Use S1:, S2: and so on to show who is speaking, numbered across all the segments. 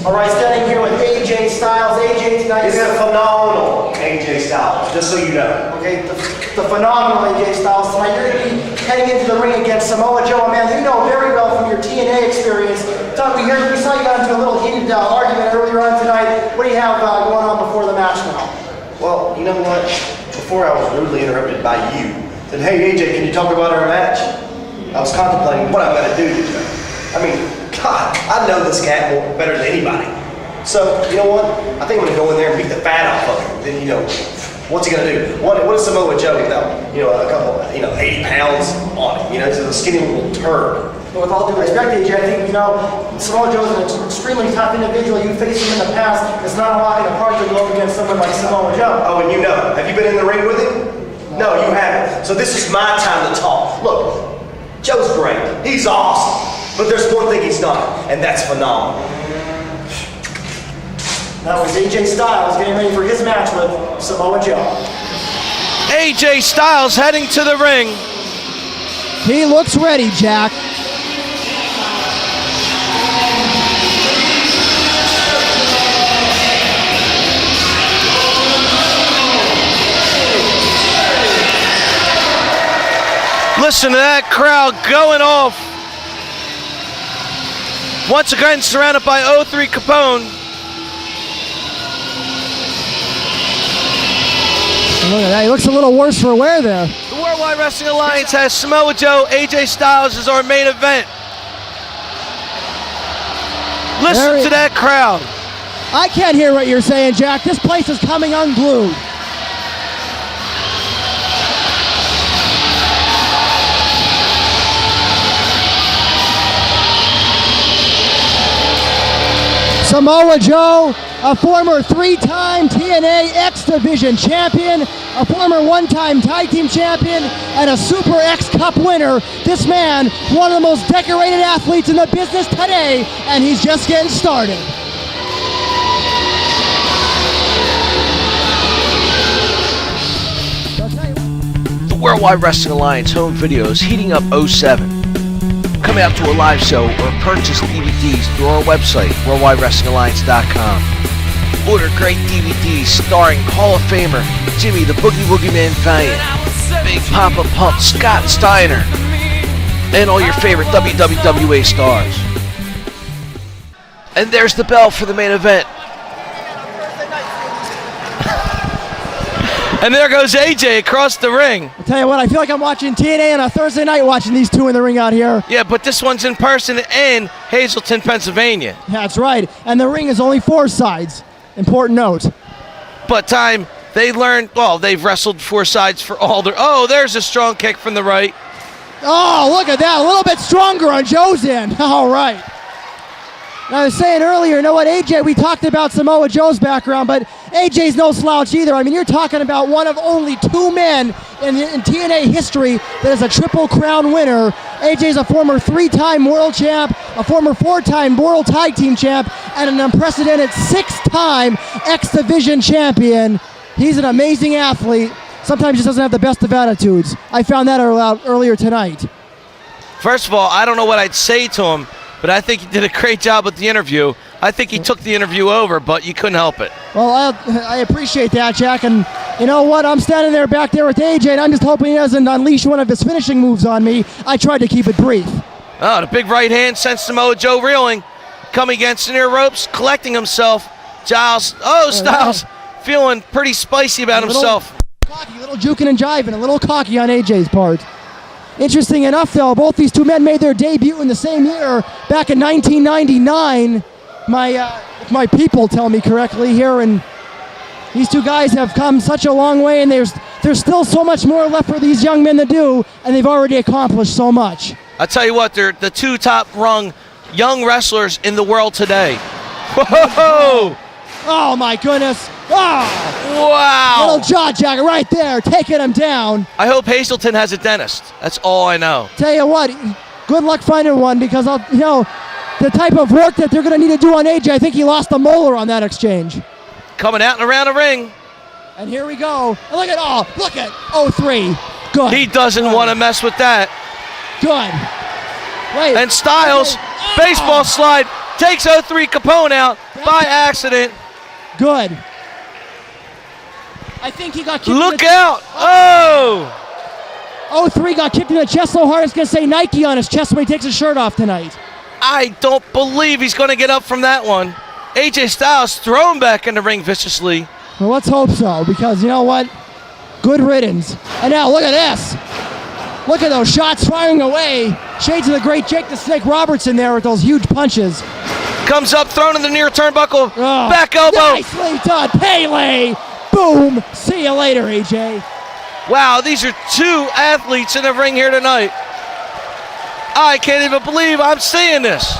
S1: All right, standing here with AJ Styles. AJ tonight
S2: is a phenomenal AJ Styles, just so you know.
S1: Okay, the phenomenal AJ Styles tonight. You're going to be heading into the ring against Samoa Joe, a man you know very well from your TNA experience. Doug, we saw you got into a little heated argument earlier on tonight. What do you have going on before the match now?
S2: Well, you know what? Before I was rudely interrupted by you, said, "Hey AJ, can you talk about our match?" I was contemplating what I'm going to do today. I mean, God, I know this cat better than anybody. So, you know what? I think I'm going to go in there and beat the fat off of him. Then, you know, what's he going to do? What is Samoa Joe without, you know, a couple, 80 pounds on him? You know, he's a skinny little turd.
S1: But with all due respect, AJ, I think, Samoa Joe is an extremely tough individual. You faced him in the past. It's not a lot in a part to go up against someone like Samoa Joe.
S2: Oh, and you know, have you been in the ring with him? No, you haven't. So this is my time to talk. Look, Joe's great. He's awesome. But there's one thing he's not, and that's phenomenal.
S1: That was AJ Styles getting ready for his match with Samoa Joe.
S3: AJ Styles heading to the ring.
S4: He looks ready, Jack.
S3: Listen to that crowd going off. Once again surrounded by 03 Capone.
S4: Look at that, he looks a little worse for wear there.
S3: The Worldwide Wrestling Alliance has Samoa Joe, AJ Styles as our main event. Listen to that crowd.
S4: I can't hear what you're saying, Jack. This place is coming unglued. Samoa Joe, a former three-time TNA X Division champion, a former one-time tag team champion, and a Super X Cup winner. This man, one of the most decorated athletes in the business today, and he's just getting started.
S3: The Worldwide Wrestling Alliance home videos heating up 07. Come out to a live show or purchase DVDs through our website, worldwidewrestlingalliance.com. Order great DVDs starring Hall of Famer Jimmy the Boogie Woogie Man Valiant, Big Papa Pump Scott Steiner, and all your favorite WWWA stars. And there's the bell for the main event. And there goes AJ across the ring.
S4: I'll tell you what, I feel like I'm watching TNA on a Thursday night watching these two in the ring out here.
S3: Yeah, but this one's in person in Hazleton, Pennsylvania.
S4: That's right. And the ring is only 4 sides. Important note.
S3: But they've wrestled 4 sides for all their... Oh, there's a strong kick from the right.
S4: Oh, look at that. A little bit stronger on Joe's end. All right. I was saying earlier, you know what, AJ, we talked about Samoa Joe's background, but AJ's no slouch either. I mean, you're talking about one of only 2 men in TNA history that is a Triple Crown winner. AJ's a former 3-time world champ, a former 4-time world tag team champ, and an unprecedented 6-time X Division champion. He's an amazing athlete. Sometimes just doesn't have the best of attitudes. I found that out earlier tonight.
S3: First of all, I don't know what I'd say to him, but I think he did a great job with the interview. I think he took the interview over, but you couldn't help it.
S4: Well, I appreciate that, Jack. And you know what? I'm standing there back there with AJ, and I'm just hoping he doesn't unleash one of his finishing moves on me. I tried to keep it brief.
S3: Oh, the big right hand sends Samoa Joe reeling. Coming against the near ropes, collecting himself. Styles feeling pretty spicy about himself.
S4: Cocky, a little juking and jiving, a little cocky on AJ's part. Interesting enough, though, both these 2 men made their debut in the same year, back in 1999. If my people tell me correctly here, and these 2 guys have come such a long way, and there's still so much more left for these young men to do, and they've already accomplished so much.
S3: I tell you what, they're the 2 top-rung young wrestlers in the world today. Whoa!
S4: Oh my goodness! Oh!
S3: Wow!
S4: Little jaw jacker right there, taking him down.
S3: I hope Hazleton has a dentist. That's all I know.
S4: Tell you what, good luck finding one, because the type of work that they're going to need to do on AJ, I think he lost a molar on that exchange.
S3: Coming out and around the ring.
S4: And here we go. And look at 03. Good.
S3: He doesn't want to mess with that.
S4: Good. Wait.
S3: And Styles, baseball slide, takes 03 Capone out, by accident.
S4: Good. I think he got kicked.
S3: Look out! Oh!
S4: 03 got kicked in the chest so hard it's going to say Nike on his chest when he takes his shirt off tonight.
S3: I don't believe he's going to get up from that one. AJ Styles thrown back in the ring viciously.
S4: Well, let's hope so, because you know what? Good riddance. And now look at this. Look at those shots firing away. Shades of the great Jake the Snake Robertson there with those huge punches.
S3: Comes up, thrown in the near turnbuckle.
S4: Oh,
S3: Back elbow.
S4: Nicely done. Pele. Boom. See you later, AJ.
S3: Wow, these are two athletes in the ring here tonight. I can't even believe I'm seeing this.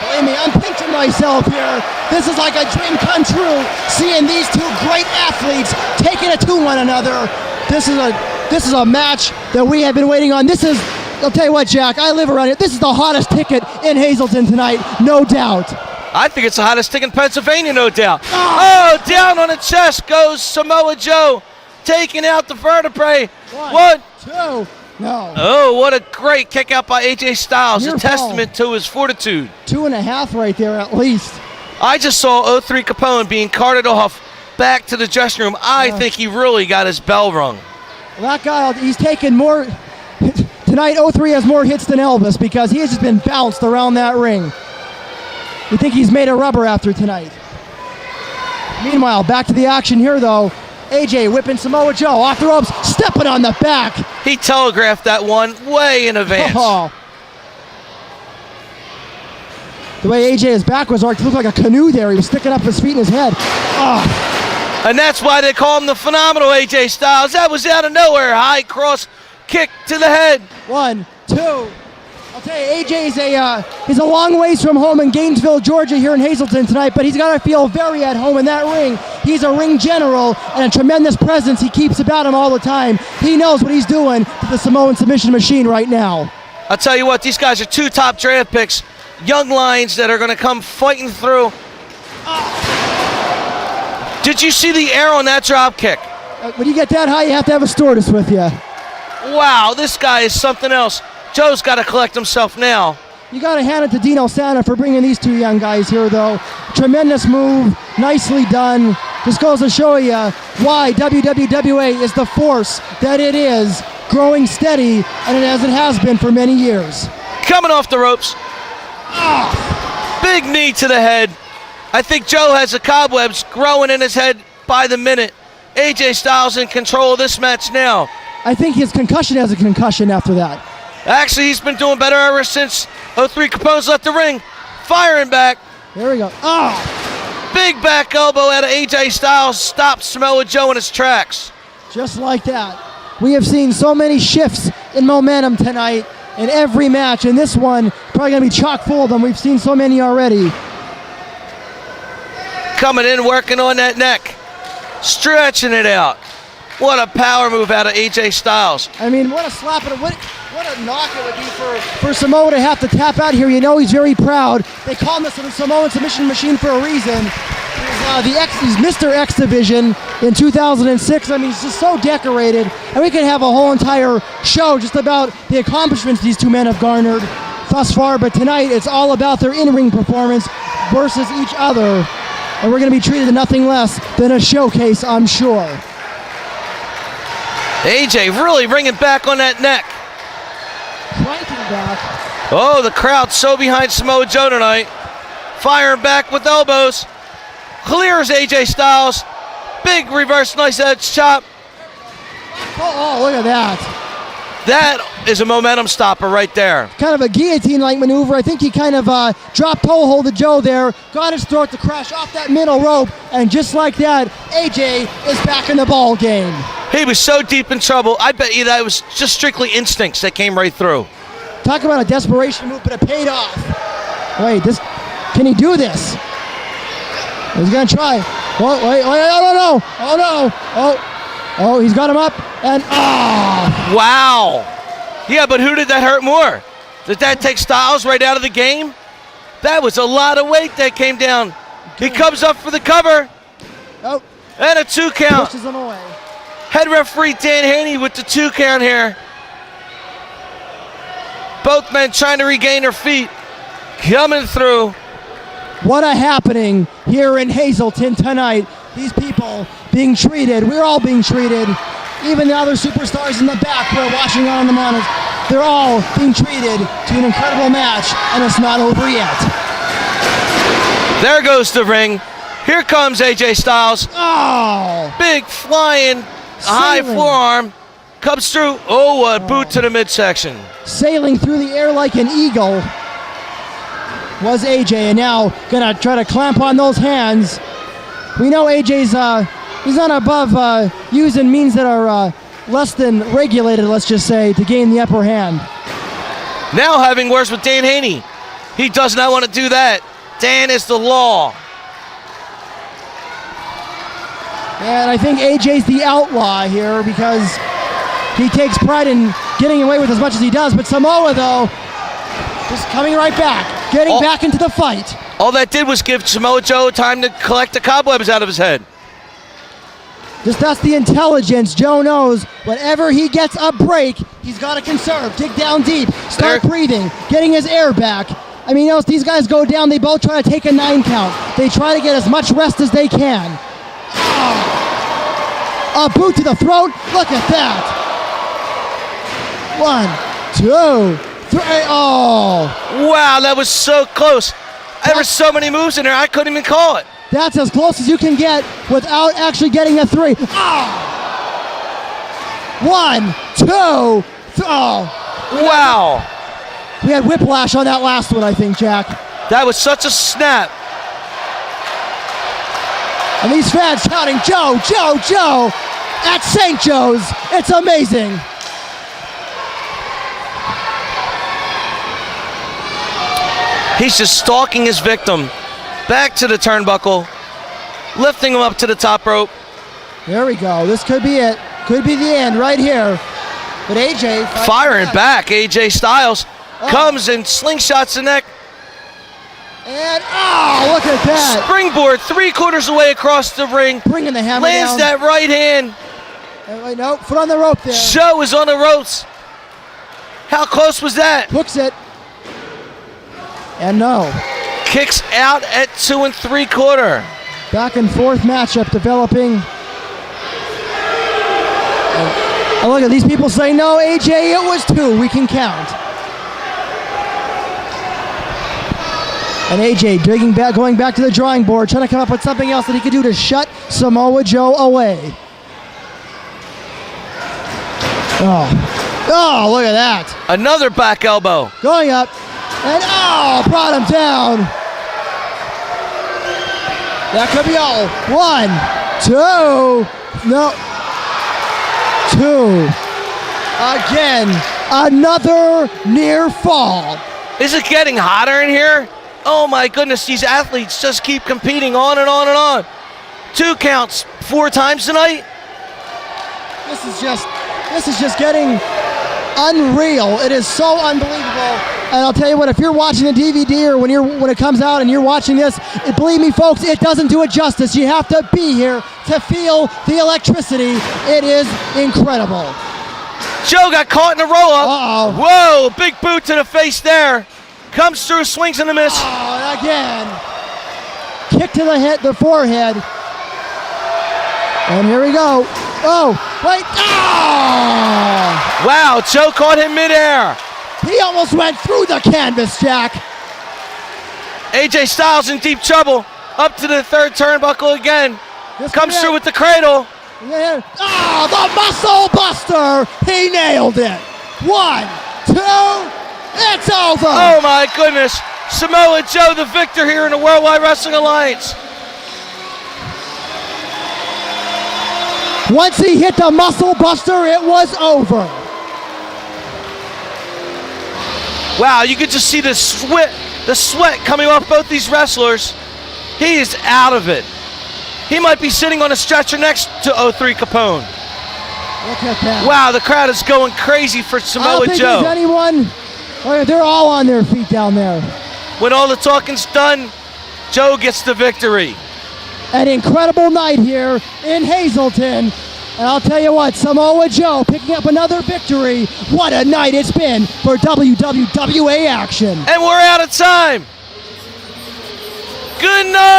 S4: Believe me, I'm pinching myself here. This is like a dream come true, seeing these two great athletes taking it to one another. This is a match that we have been waiting on. I'll tell you what, Jack, I live around here. This is the hottest ticket in Hazleton tonight, no doubt.
S3: I think it's the hottest ticket in Pennsylvania, no doubt. Oh, down on the chest goes Samoa Joe, taking out the vertebrae.
S4: One, two, no.
S3: Oh, what a great kick out by AJ Styles,
S4: Near
S3: a testament to his fortitude.
S4: 2.5 right there at least.
S3: I just saw 03 Capone being carted off back to the dressing room. I think he really got his bell rung.
S4: That guy, he's taken more. Tonight, 03 has more hits than Elvis because he has just been bounced around that ring. You think he's made of rubber after tonight. Meanwhile, back to the action here, though. AJ whipping Samoa Joe off the ropes, stepping on the back.
S3: He telegraphed that one way in advance.
S4: Oh. The way AJ's back was looked like a canoe there. He was sticking up his feet and his head. Oh.
S3: And that's why they call him the phenomenal AJ Styles. That was out of nowhere. High cross kick to the head.
S4: 1, 2. I'll tell you, AJ is a long ways from home in Gainesville, Georgia, here in Hazleton tonight, but he's got to feel very at home in that ring. He's a ring general and a tremendous presence he keeps about him all the time. He knows what he's doing to the Samoan submission machine right now.
S3: I'll tell you what, these guys are two top draft picks. Young lions that are going to come fighting through. Did you see the air on that drop kick?
S4: When you get that high, you have to have a stewardess with you.
S3: Wow, this guy is something else. Joe's got to collect himself now.
S4: You got to hand it to Dino Santa for bringing these two young guys here, though. Tremendous move, nicely done. Just goes to show you why WWWA is the force that it is, growing steady, and as it has been for many years.
S3: Coming off the ropes. Big knee to the head. I think Joe has the cobwebs growing in his head by the minute. AJ Styles in control of this match now.
S4: I think his concussion has a concussion after that.
S3: Actually, he's been doing better ever since 03 Capone's left the ring. Firing back.
S4: There we go.
S3: Big back elbow out of AJ Styles stops Samoa Joe in his tracks.
S4: Just like that. We have seen so many shifts in momentum tonight in every match, and this one probably going to be chock full of them. We've seen so many already.
S3: Coming in, working on that neck. Stretching it out. What a power move out of AJ Styles.
S4: I mean, what a slap and what a knock it would be for Samoa to have to tap out here. You know he's very proud. They call him the Samoan submission machine for a reason. He's Mr. X Division in 2006. I mean, he's just so decorated. And we could have a whole entire show just about the accomplishments these two men have garnered thus far. But tonight, it's all about their in-ring performance versus each other. And we're going to be treated to nothing less than a showcase, I'm sure.
S3: AJ really bringing back on that neck.
S4: Cranking back.
S3: Oh, the crowd's so behind Samoa Joe tonight. Firing back with elbows. Clears AJ Styles. Big reverse nice edge chop.
S4: Oh, look at that.
S3: That is a momentum stopper right there.
S4: Kind of a guillotine-like maneuver. I think he kind of dropped toe hold of Joe there, got his throat to crash off that middle rope, and just like that, AJ is back in the ball game.
S3: He was so deep in trouble. I bet you that it was just strictly instincts that came right through.
S4: Talk about a desperation move, but it paid off. Wait, can he do this? He's gonna try. Wait, oh no. Oh, he's got him up, and
S3: Wow. Yeah, but who did that hurt more? Did that take Styles right out of the game? That was a lot of weight that came down. He comes up for the cover.
S4: Oh.
S3: And a 2 count.
S4: Pushes him away.
S3: Head referee Dan Haney with the 2 count here. Both men trying to regain their feet. Coming through.
S4: what a happening here in Hazleton tonight. These people being treated, we're all being treated. Even the other superstars in the back who are watching on the monitors, they're all being treated to an incredible match, and it's not over yet.
S3: There goes the ring. Here comes AJ Styles.
S4: Oh!
S3: Big flying high
S4: Sailing.
S3: forearm. Comes through. Oh, a boot to the midsection.
S4: Sailing through the air like an eagle was AJ, and now gonna try to clamp on those hands. We know AJ's he's not above using means that are less than regulated, let's just say, to gain the upper hand.
S3: Now having words with Dan Haney. He does not want to do that. Dan is the law.
S4: And I think AJ's the outlaw here because he takes pride in getting away with as much as he does. But Samoa, though, just coming right back, getting back into the fight.
S3: All that did was give Samoa Joe time to collect the cobwebs out of his head.
S4: Just that's the intelligence. Joe knows whenever he gets a break, he's got to conserve, dig down deep, start breathing, getting his air back. I mean, you know, these guys go down, they both try to take a 9 count. They try to get as much rest as they can. Oh. A boot to the throat. Look at that. 1, 2, 3. Oh.
S3: Wow, that was so close. There were so many moves in there, I couldn't even call it.
S4: That's as close as you can get without actually getting a 3. Oh. 1, 2, 3. Oh.
S3: Wow.
S4: We had whiplash on that last one, I think, Jack.
S3: That was such a snap.
S4: And these fans shouting, Joe, Joe, Joe, at St. Joe's. It's amazing.
S3: He's just stalking his victim. Back to the turnbuckle. Lifting him up to the top rope.
S4: There we go. This could be it. Could be the end right here. But AJ
S3: firing back. AJ Styles comes and slingshots the neck.
S4: And oh, look at that.
S3: Springboard 3/4 away across the ring.
S4: Bringing the hammer
S3: Lands
S4: down.
S3: that right hand.
S4: No, foot on the rope there.
S3: Joe is on the ropes. How close was that?
S4: Hooks it. And no.
S3: Kicks out at 2 3/4.
S4: Back and forth matchup developing. And look at these people saying, no, AJ, it was 2. We can count. And AJ digging back, going back to the drawing board, trying to come up with something else that he could do to shut Samoa Joe away. Oh, look at that.
S3: Another back elbow.
S4: Going up. And brought him down. That could be all. 1, 2. No. 2. Again, another near fall.
S3: Is it getting hotter in here? Oh my goodness, these athletes just keep competing on and on and on. 2 counts 4 times tonight.
S4: This is just getting unreal. It is so unbelievable. And I'll tell you what, if you're watching the DVD or when it comes out and you're watching this, believe me, folks, it doesn't do it justice. You have to be here to feel the electricity. It is incredible.
S3: Joe got caught in a roll-up.
S4: Uh-oh.
S3: Whoa, big boot to the face there. Comes through, swings and a miss.
S4: Oh, and again. Kick to the head, the forehead. And here we go. Oh, wait. Oh!
S3: Wow, Joe caught him midair.
S4: He almost went through the canvas, Jack.
S3: AJ Styles in deep trouble. Up to the 3rd turnbuckle again. Comes through with the cradle.
S4: Yeah. Oh, the muscle buster. He nailed it. 1, 2, it's over.
S3: Oh my goodness. Samoa Joe the victor here in the Worldwide Wrestling Alliance.
S4: Once he hit the muscle buster, it was over.
S3: Wow, you could just see the sweat coming off both these wrestlers. He is out of it. He might be sitting on a stretcher next to 03 Capone.
S4: Look at that.
S3: Wow, the crowd is going crazy for
S4: I don't
S3: Samoa
S4: think
S3: Joe.
S4: there's anyone. They're all on their feet down there.
S3: When all the talking's done, Joe gets the victory.
S4: An incredible night here in Hazleton. And I'll tell you what, Samoa Joe picking up another victory. What a night it's been for WWWA action.
S3: And we're out of time. Good night.